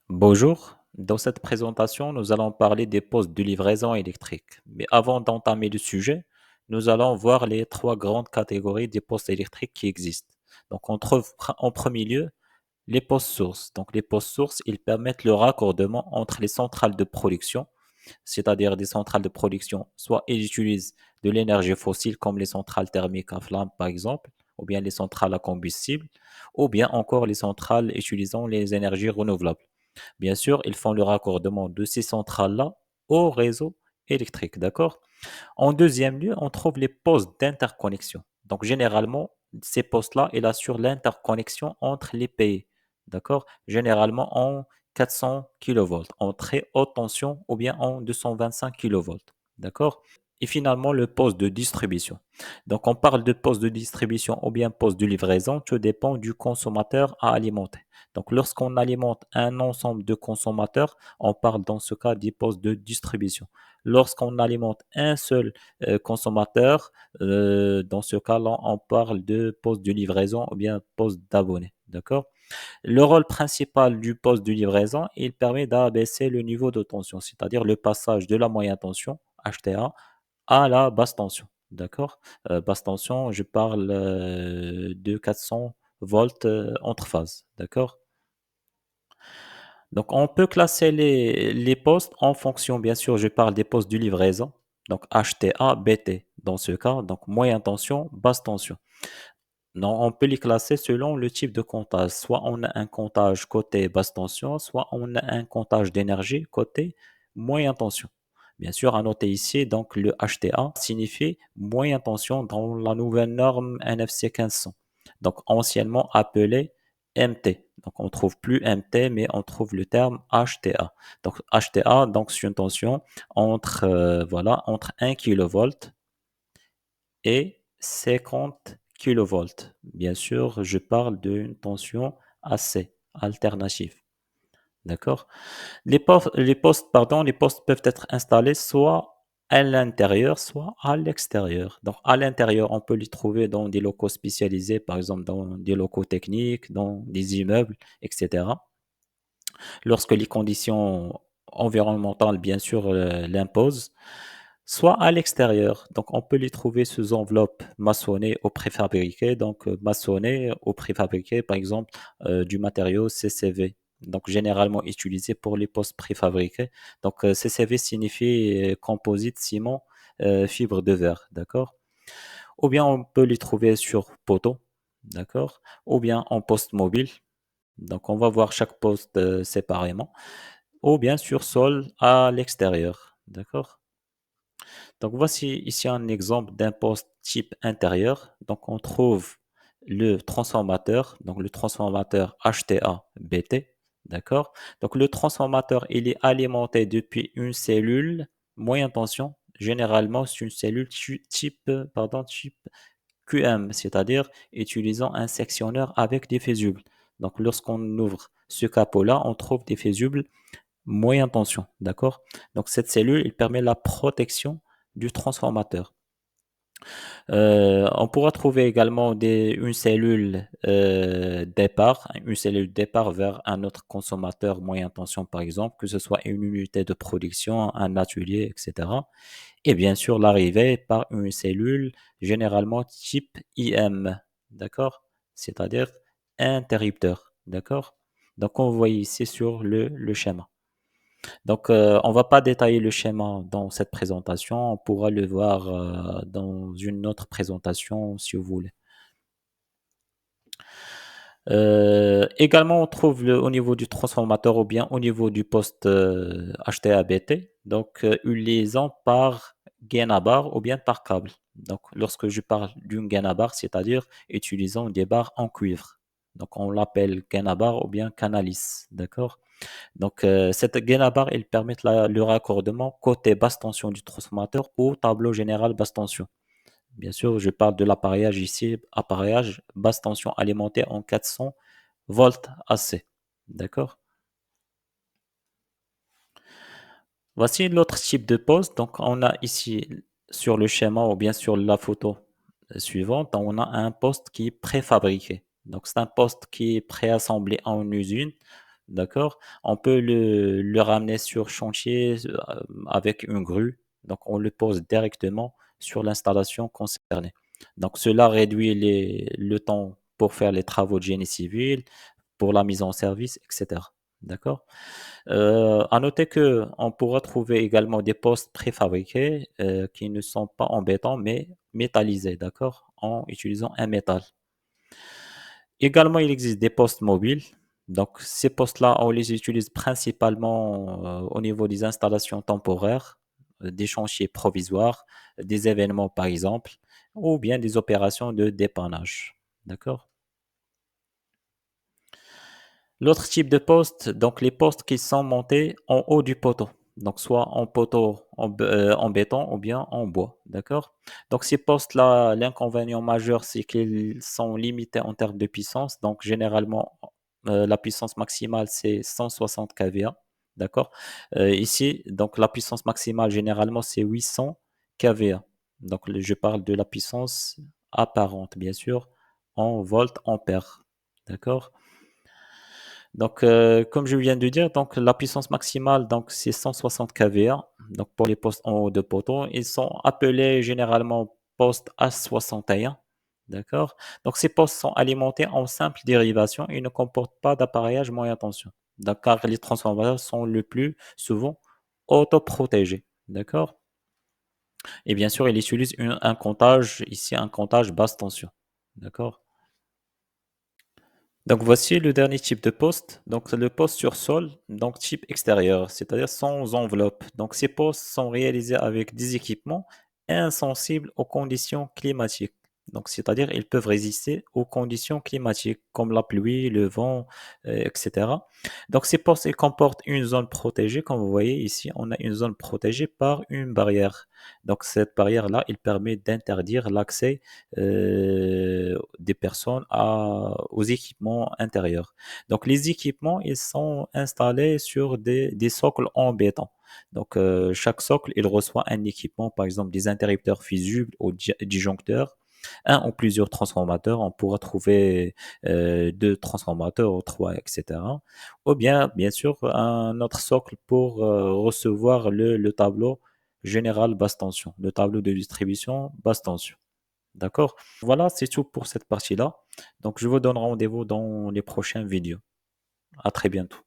Bonjour, dans cette présentation, nous allons parler des postes de livraison électrique. Mais avant d'entamer le sujet, nous allons voir les trois grandes catégories des postes électriques qui existent. Donc, on trouve en premier lieu les postes sources. Donc, les postes sources, ils permettent le raccordement entre les centrales de production, c'est-à-dire des centrales de production, soit ils utilisent de l'énergie fossile comme les centrales thermiques à flamme par exemple, ou bien les centrales à combustible, ou bien encore les centrales utilisant les énergies renouvelables. Bien sûr, ils font le raccordement de ces centrales-là au réseau électrique, d'accord? En deuxième lieu, on trouve les postes d'interconnexion. Donc, généralement, ces postes-là, ils assurent l'interconnexion entre les pays, d'accord? Généralement en 400 kilovolts, en très haute tension ou bien en 225 kilovolts, d'accord? Et finalement, le poste de distribution. Donc, on parle de poste de distribution ou bien poste de livraison, tout dépend du consommateur à alimenter. Donc, lorsqu'on alimente un ensemble de consommateurs, on parle dans ce cas des postes de distribution. Lorsqu'on alimente un seul consommateur, dans ce cas-là, on parle de poste de livraison ou bien poste d'abonné. D'accord? Le rôle principal du poste de livraison, il permet d'abaisser le niveau de tension, c'est-à-dire le passage de la moyenne tension, HTA, à la basse tension. D'accord? Basse tension, je parle de 400 volts entre phases. D'accord? Donc, on peut classer les postes en fonction, bien sûr, je parle des postes de livraison, donc HTA, BT, dans ce cas, donc moyenne tension, basse tension. Non, on peut les classer selon le type de comptage. Soit on a un comptage côté basse tension, soit on a un comptage d'énergie côté moyenne tension. Bien sûr, à noter ici, donc le HTA signifie moyenne tension dans la nouvelle norme NFC 1500. Donc anciennement appelé MT. Donc on ne trouve plus MT, mais on trouve le terme HTA. Donc HTA, donc c'est une tension entre, voilà, entre 1 kilovolt et 50 kilovolts. Bien sûr, je parle d'une tension AC, alternative. D'accord? Les postes peuvent être installés soit à l'intérieur, soit à l'extérieur. Donc, à l'intérieur, on peut les trouver dans des locaux spécialisés, par exemple dans des locaux techniques, dans des immeubles, etc. Lorsque les conditions environnementales, bien sûr, l'imposent, soit à l'extérieur. Donc, on peut les trouver sous enveloppe maçonnée ou préfabriquée. Donc, maçonnée ou préfabriquée, par exemple, du matériau CCV. Donc, généralement utilisé pour les postes préfabriqués. Donc, CCV signifie composite ciment fibre de verre. D'accord? Ou bien on peut les trouver sur poteau. D'accord? Ou bien en poste mobile. Donc, on va voir chaque poste séparément. Ou bien sur sol à l'extérieur. D'accord? Donc voici ici un exemple d'un poste type intérieur. Donc on trouve le transformateur, donc le transformateur HTA-BT, d'accord? Donc le transformateur, il est alimenté depuis une cellule moyenne tension. Généralement, c'est une cellule type QM, c'est-à-dire utilisant un sectionneur avec des fusibles. Donc lorsqu'on ouvre ce capot-là, on trouve des fusibles moyenne tension, d'accord? Donc cette cellule, elle permet la protection du transformateur. On pourra trouver également une cellule une cellule départ vers un autre consommateur moyenne tension, par exemple, que ce soit une unité de production, un atelier, etc. Et bien sûr, l'arrivée par une cellule généralement type IM, d'accord? C'est-à-dire interrupteur, d'accord? Donc, on voit ici sur le schéma. Donc, on va pas détailler le schéma dans cette présentation. On pourra le voir dans une autre présentation si vous voulez. Également, on trouve au niveau du transformateur ou bien au niveau du poste HTA-BT, donc une liaison par gain à barre ou bien par câble. Donc, lorsque je parle d'une gain à barre, c'est-à-dire utilisant des barres en cuivre. Donc, on l'appelle gain à barre ou bien canalis, d'accord? Donc, cette gaine à barre, elle permet le raccordement côté basse tension du transformateur au tableau général basse tension. Bien sûr, je parle de l'appareillage ici, appareillage basse tension alimenté en 400 volts AC. D'accord? Voici l'autre type de poste. Donc, on a ici sur le schéma ou bien sur la photo suivante, on a un poste qui est préfabriqué. Donc, c'est un poste qui est préassemblé en usine d'accord? On peut le ramener sur chantier, avec une grue, donc on le pose directement sur l'installation concernée. Donc cela réduit le temps pour faire les travaux de génie civil, pour la mise en service et cetera, d'accord? À noter qu'on pourra trouver également des postes préfabriqués, qui ne sont pas en béton mais métallisés, d'accord? En utilisant un métal. Également, il existe des postes mobiles. Donc ces postes-là, on les utilise principalement, au niveau des installations temporaires, des chantiers provisoires, des événements par exemple, ou bien des opérations de dépannage, d'accord? L'autre type de poste, donc les postes qui sont montés en haut du poteau, donc soit en poteau en béton ou bien en bois, d'accord? Donc ces postes-là, l'inconvénient majeur, c'est qu'ils sont limités en termes de puissance. Donc généralement, la puissance maximale, c'est 160 kVA, d'accord? Ici, donc la puissance maximale, généralement, c'est 800 kVA. Donc je parle de la puissance apparente, bien sûr, en volts ampères, d'accord? Donc, comme je viens de dire, donc la puissance maximale, donc c'est 160 kVA. Donc pour les postes en haut de poteau, ils sont appelés généralement postes A61, d'accord? Donc ces postes sont alimentés en simple dérivation et ne comportent pas d'appareillage moyen tension. Donc, car les transformateurs sont le plus souvent autoprotégés, d'accord? Et bien sûr, ils utilisent un comptage, ici un comptage basse tension, d'accord? Donc voici le dernier type de poste. Donc le poste sur sol, donc type extérieur, c'est-à-dire sans enveloppe. Donc ces postes sont réalisés avec des équipements insensibles aux conditions climatiques. Donc c'est-à-dire ils peuvent résister aux conditions climatiques comme la pluie, le vent, etc. Donc ces postes ils comportent une zone protégée. Comme vous voyez ici, on a une zone protégée par une barrière. Donc cette barrière-là, il permet d'interdire l'accès des personnes aux équipements intérieurs. Donc les équipements, ils sont installés sur des socles en béton. Donc chaque socle, il reçoit un équipement, par exemple des interrupteurs fusibles ou disjoncteurs, un ou plusieurs transformateurs. On pourra trouver deux transformateurs ou trois, etc. Ou bien, bien sûr, un autre socle pour recevoir le tableau général basse tension, le tableau de distribution basse tension. D'accord? Voilà, c'est tout pour cette partie-là. Donc, je vous donne rendez-vous dans les prochaines vidéos. À très bientôt.